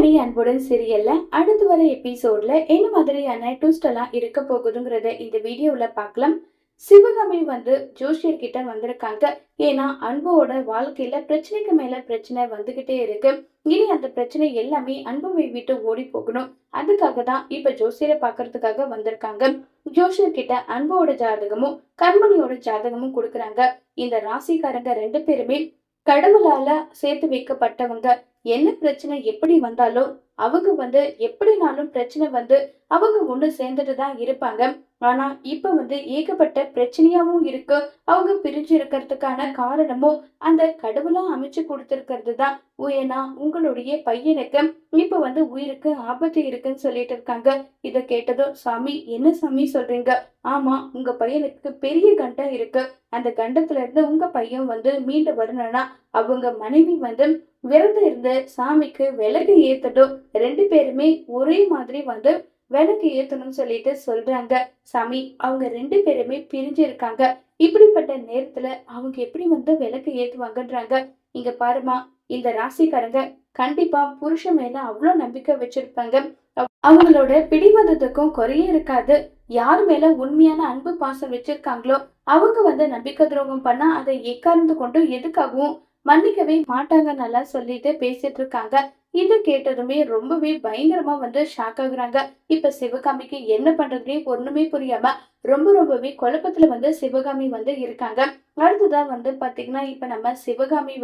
கண்மணி அன்புடன் சீரியல்ல அடுத்து வர எபிசோட்ல என்ன மாதிரியான ட்விஸ்ட் எல்லாம் இருக்க போகுதுங்கிறத இந்த வீடியோல பார்க்கலாம். சிவகாமி ஜோஷியர் கிட்ட வந்திருக்காங்க. ஏன்னா அன்புவோட வாழ்க்கையில பிரச்சனைக்கு மேல பிரச்சனை வந்துகிட்டே இருக்கு. இனி அந்த பிரச்சனை எல்லாமே அன்புவை விட்டு ஓடி போகணும். அதுக்காக தான் இப்ப ஜோசியரை பாக்குறதுக்காக வந்திருக்காங்க. ஜோஷியர் கிட்ட அன்புவோட ஜாதகமும் கண்மணியோட ஜாதகமும் கொடுக்குறாங்க. இந்த ராசிக்காரங்க ரெண்டு பேருமே கடவுளால சேர்த்து வைக்கப்பட்டவங்க. என்ன பிரச்சனை எப்படி வந்தாலும் அவங்க எப்படினாலும் பிரச்சனை அவங்க ஒண்ணு சேர்ந்துட்டு தான் இருப்பாங்க. ஆனா இப்ப ஏகப்பட்ட பிரச்சனையாவும் இருக்கு. அவங்க பிரிஞ்சு இருக்கிறதுக்கான காரணமும் அந்த கடவுளா அமைச்சு கொடுத்திருக்கிறது தான். ஏன்னா உங்களுடைய பையனுக்கு இப்ப உயிருக்கு ஆபத்து இருக்குன்னு சொல்லிட்டு இருக்காங்க. இத கேட்டதும், சாமி என்ன சாமி சொல்றீங்க? ஆமா, உங்க பையனுக்கு பெரிய கண்டம் இருக்கு. அந்த கண்டத்துல இருந்து உங்க பையன் மீண்டு வரணும்னா அவங்க மனைவி விரதம் இருந்து சாமிக்கு விளக்கு ஏத்தட்டும். ரெண்டு பேருமே ஒரே மாதிரி விளக்கு ஏத்தணும்னு சொல்லிட்டு சொல்றாங்க. சாமி, அவங்க ரெண்டு பேருமே பிரிஞ்சு இருக்காங்க. இப்படிப்பட்ட நேரத்துல அவங்க எப்படி விளக்கு ஏத்துவாங்கன்றாங்க. இங்க பாருமா, இந்த ராசிக்காரங்க கண்டிப்பா புருஷன் மேல அவ்வளவு நம்பிக்கை வச்சிருப்பாங்க. அவங்களோட பிடிவாதத்துக்கும் குறைய இருக்காது. யார் மேல உண்மையான அன்பு பாசம் வச்சிருக்காங்களோ அவங்க நம்பிக்கை துரோகம் பண்ணா அதை எக்கார்ந்து கொண்டு எதுக்காகவும் மன்னிக்கவே மாட்டாங்க நல்லா சொல்லிட்டு பேசிட்டு இருக்காங்க. இதை கேட்டதுமே ரொம்பவே பயங்கரமா ஷாக் ஆகுறாங்க. இப்ப சிவகாமிக்கு என்ன பண்றதுன்னே ஒண்ணுமே புரியாம ரொம்பவே குழப்பத்துல சிவகாமி இருக்காங்க. அடுத்ததான் பாத்தீங்கன்னா இப்ப நம்ம சிவகாமி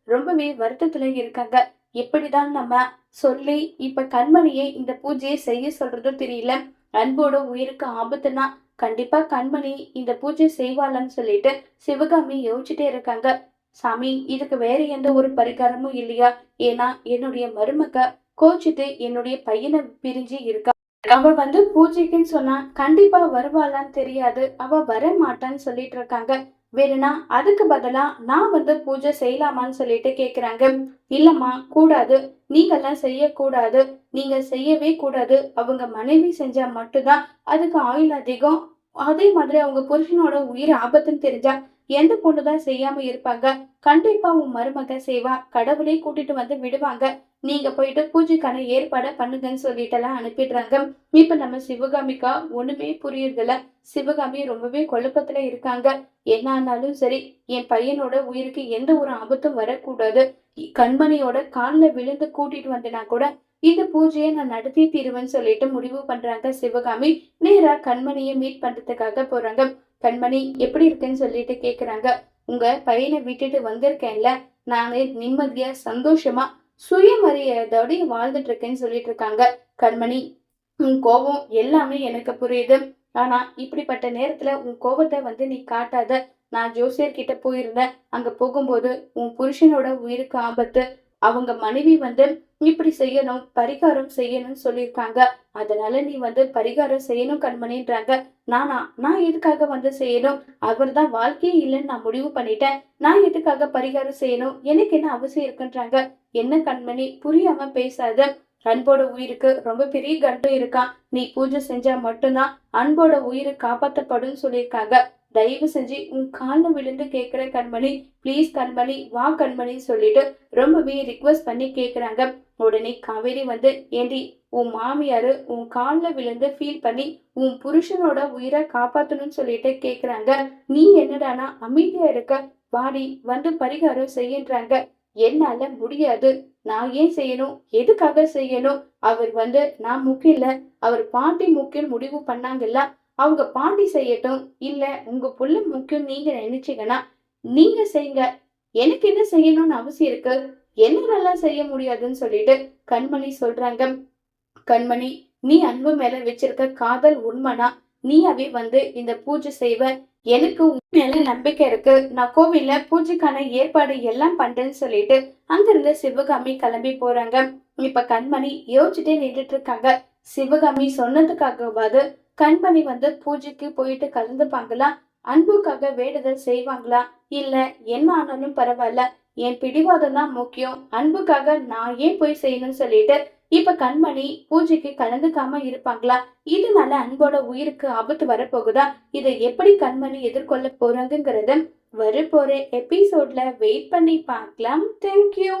ரொம்பவே வருத்தத்துல இருக்காங்க. எப்படிதான் நம்ம சொல்லி இப்ப கண்மணியை இந்த பூஜையை செய்ய சொல்றதும் தெரியல. அன்போட உயிருக்கு ஆபத்துனா கண்டிப்பா கண்மணி இந்த பூஜை செய்வாளான்னு சொல்லிட்டு சிவகாமி யோசிச்சுட்டே இருக்காங்க. சாமி, இதுக்கு வேற எந்த ஒரு பரிகாரமும் இல்லையா? ஏன்னா என்னுடைய மருமக கோச்சிட்டு என்னுடைய பையனை பிரிஞ்சு இருக்கா. அவ பூஜைக்குன்னு சொன்னா கண்டிப்பா வருவாளான்னு தெரியாது. அவ வர மாட்டான்னு சொல்லிட்டு இருக்காங்க. வேணும்னா அதுக்கு பதிலா நான் பூஜை செய்யலாமான்னு சொல்லிட்டு கேக்குறாங்க. இல்லம்மா, கூடாது, நீங்கெல்லாம் செய்யக்கூடாது, நீங்க செய்யவே கூடாது. அவங்க மனைவி செஞ்சா மட்டும்தான் அதுக்கு ஆயுள் அதிகம். அதே மாதிரி அவங்க புருஷனோட உயிர் ஆபத்துன்னு தெரிஞ்சா எந்த பொண்ணுதான் செய்யாம இருப்பாங்க? கண்டிப்பா உன் மருமக செய்வா. கடவுளே கூட்டிட்டு விடுவாங்க. நீங்க போயிட்டு பூஜைக்கான ஏற்பாட பண்ணுங்கன்னு சொல்லிட்டு எல்லாம் அனுப்பிடுறாங்க. இப்ப நம்ம சிவகாமிக்கா ஒண்ணுமே புரியுறதில்ல. சிவகாமி ரொம்பவே குழப்பத்துல இருக்காங்க. என்ன ஆனாலும் சரி, என் பையனோட உயிருக்கு எந்த ஒரு ஆபத்தும் வரக்கூடாது. கண்மணியோட காலில் விழுந்து கூட்டிட்டு வந்தனா கூட இந்த பூஜையை நான் நடத்தி தீருவேன்னு சொல்லிட்டு முடிவு பண்றாங்க சிவகாமி. நேரா கண்மணியை மீட் பண்றதுக்காக போறாங்க. கண்மணி எப்படி இருக்குன்னு சொல்லிட்டு கேக்குறாங்க. உங்க பையனை விட்டுட்டு வந்திருக்கேன்ல, நானே நிம்மதியா சந்தோஷமா சுயமரியாதையோட வாழ்ந்துட்டு இருக்கேன்னு சொல்லிட்டு இருக்காங்க. கண்மணி, உன் கோபம் எல்லாமே எனக்கு புரியுது. ஆனா இப்படிப்பட்ட நேரத்துல உன் கோபத்தை நீ காட்டாத. நான் ஜோசியர் கிட்ட போயிருந்தேன். அங்க போகும்போது உன் புருஷனோட உயிருக்கு ஆபத்து. அவங்க மனைவி இப்படி செய்யணும், பரிகாரம் செய்யணும்னு சொல்லியிருக்காங்க. அதனால நீ பரிகாரம் செய்யணும் கண்மணின்றாங்க. நான் எதுக்காக செய்யணும்? அவர் தான் வாழ்க்கையே இல்லைன்னு நான் முடிவு பண்ணிட்டேன். நான் எதுக்காக பரிகாரம் செய்யணும்? எனக்கு என்ன அவசியம் இருக்குன்றாங்க. என்ன கண்மணி, புரியாம பேசாத. அன்போட உயிருக்கு ரொம்ப பெரிய கண்டம் இருக்கான். நீ பூஜை செஞ்சா மட்டும்தான் அன்போட உயிரை காப்பாற்றப்படும் சொல்லியிருக்காங்க. தயவு செஞ்சு உன் காலில் விழுந்து கேட்கிற கண்மணி, பிளீஸ் கண்மணி, வா கண்மணி சொல்லிட்டு ரொம்பவே ரிக்வெஸ்ட் பண்ணி கேக்குறாங்க. உடனே காவேரி ஏண்டி, உன் மாமியாரு உன் காலில் விழுந்து ஃபீல் பண்ணி உன் புருஷனோட உயிரை காப்பாத்தணும்னு சொல்லிட்டு கேக்குறாங்க. நீ என்னடானா அமைதியா இருக்க? வாடி, பரிகாரம் செய்யன்றாங்க. என்னால முடியாது. நான் ஏன் செய்யணும்? எதுக்காக செய்யணும்? அவர் நான் முக்கியம் இல்ல, அவர் பாட்டி முக்கியம் முடிவு பண்ணாங்கல்ல, அவங்க பாட்டி செய்யட்டும். இல்ல உங்க புள்ள முக்கியம் நீங்க நினைச்சீங்கன்னா நீங்க செய்யுங்க. எனக்கு என்ன செய்யணும்னு அவசியம் இருக்கு? என்னாலலாம் செய்ய முடியாதுன்னு சொல்லிட்டு கண்மணி சொல்றாங்க. கண்மணி, நீ அன்பு மேல வச்சிருக்க காதல் உண்மைனா நீயாவே இந்த பூஜை செய்வ. எனக்கு உன் மேல நம்பிக்கை இருக்கு. நான் கோவில்ல பூஜைக்கான ஏற்பாடு எல்லாம் பண்றேன்னு சொல்லிட்டு அங்கிருந்து சிவகாமி கிளம்பி போறாங்க. இப்ப கண்மணி யோசிச்சுட்டே நின்றுட்டு இருக்காங்க. சிவகாமி சொன்னதுக்காகவாது கண்மணி பூஜைக்கு போயிட்டு கலந்துப்பாங்களா? அன்புக்காக வேண்டுதல் செய்வாங்களா? இல்ல என்ன ஆனாலும் பரவாயில்ல, என் பிடிவாதம் தான் முக்கியம், அன்புக்காக நான் ஏன் போய் செய்யணும்னு சொல்லிட்டு இப்ப கண்மணி பூஜைக்கு கலந்துக்காம இருப்பாங்களா? இதனால அன்போட உயிருக்கு ஆபத்து வரப்போகுதா? இதை எப்படி கண்மணி எதிர்கொள்ள போறாங்கிறத வரப்போற எபிசோட்ல வெயிட் பண்ணி பார்க்கலாம். தேங்க்யூ.